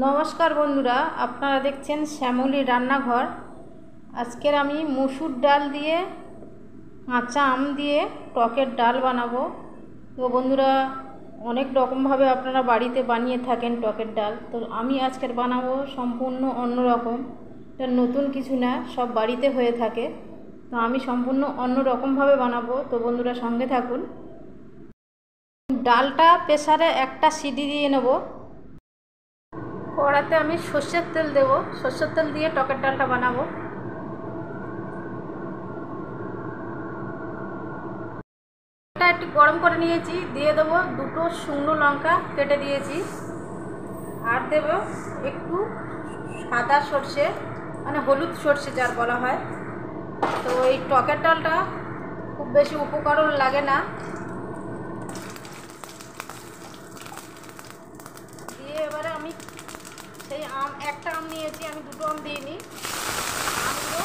নমস্কার বন্ধুরা, আপনারা দেখছেন শ্যামলী রান্নাঘর। আজকের আমি মসুর ডাল দিয়ে কাঁচা আম দিয়ে টকের ডাল বানাবো। তো বন্ধুরা, অনেক রকমভাবে আপনারা বাড়িতে বানিয়ে থাকেন টকের ডাল, তো আমি আজকের বানাবো সম্পূর্ণ অন্য রকম। এটা নতুন কিছু না, সব বাড়িতে হয়ে থাকে, তো আমি সম্পূর্ণ অন্য রকমভাবে বানাবো। তো বন্ধুরা সঙ্গে থাকুন। ডালটা প্রেসারে একটা সিটি দিয়ে নেব। কড়াতে আমি সর্ষের তেল দেব, সর্ষের তেল দিয়ে টকের ডালটা বানাবো। এটা একটু গরম করে নিয়েছি, দিয়ে দেবো দুটো শুকনো লঙ্কা কেটে দিয়েছি, আর দেব একটু সাদা সর্ষে, মানে হলুদ সর্ষে যার বলা হয়। তো এই টকের ডালটা খুব বেশি উপকরণ লাগে না। দিয়ে এবারে আমি সেই একটা আম নিয়েছি, আমি দুটো আম দিইনি, আমগুলো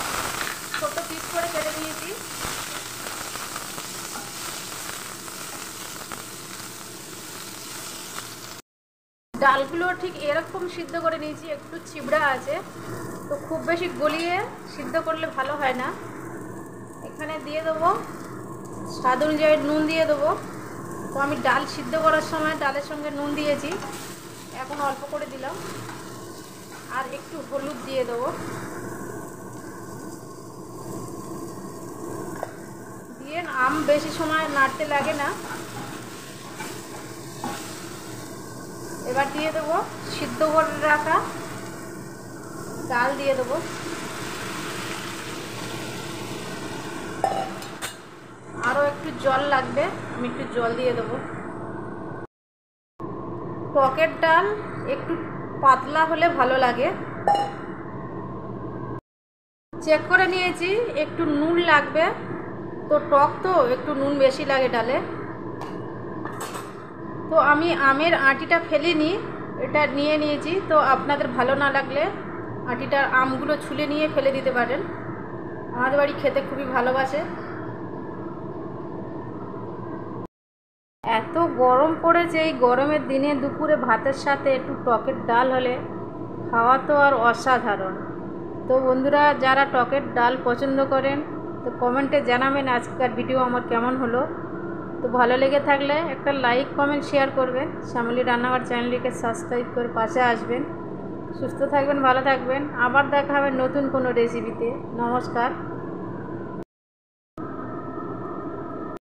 ছোটো পিস করে কেটে নিয়েছি। ডালগুলো ঠিক এরকম সিদ্ধ করে নিয়েছি, একটু চিবড়া আছে, তো খুব বেশি গলিয়ে সিদ্ধ করলে ভালো হয় না। এখানে দিয়ে দেবো স্বাদ অনুযায়ী নুন দিয়ে দেবো। তো আমি ডাল সিদ্ধ করার সময় ডালের সঙ্গে নুন দিয়েছি, এখন অল্প করে দিলাম, আর একটু হলুদ দিয়ে দেবো। দিয়ে আম বেশি সময় নাড়তে লাগে না। এবার দিয়ে দেবো সিদ্ধ করে রাখা ডাল, দিয়ে দেবো। আরও একটু জল লাগবে, আমি একটু জল দিয়ে দেবো। টকের ডাল একটু পাতলা হলে ভালো লাগে। চেক করে নিয়েছি, একটু নুন লাগবে, তো টক তো একটু নুন বেশি লাগে ডালে। তো আমি আমের আঁটিটা ফেলিনি, এটা নিয়ে নিয়েছি। তো আপনাদের ভালো না লাগলে আঁটিটার আমগুলো ছুলে নিয়ে ফেলে দিতে পারেন। আমাদের বাড়ি খেতে খুবই ভালোবাসে। এত গরম পড়েছে, এই গরমের দিনে দুপুরে ভাতের সাথে একটু টকের ডাল হলে খাওয়া তো আর অসাধারণ। তো বন্ধুরা, যারা টকের ডাল পছন্দ করেন, তো কমেন্টে জানাবেন আজকের ভিডিও আমার কেমন হলো। তো ভালো লেগে থাকলে একটা লাইক, কমেন্ট, শেয়ার করবেন। শ্যামলী রান্নাঘর চ্যানেলটিকে সাবস্ক্রাইব করে পাশে আসবেন। সুস্থ থাকবেন, ভালো থাকবেন। আবার দেখা হবে নতুন কোনো রেসিপিতে। নমস্কার।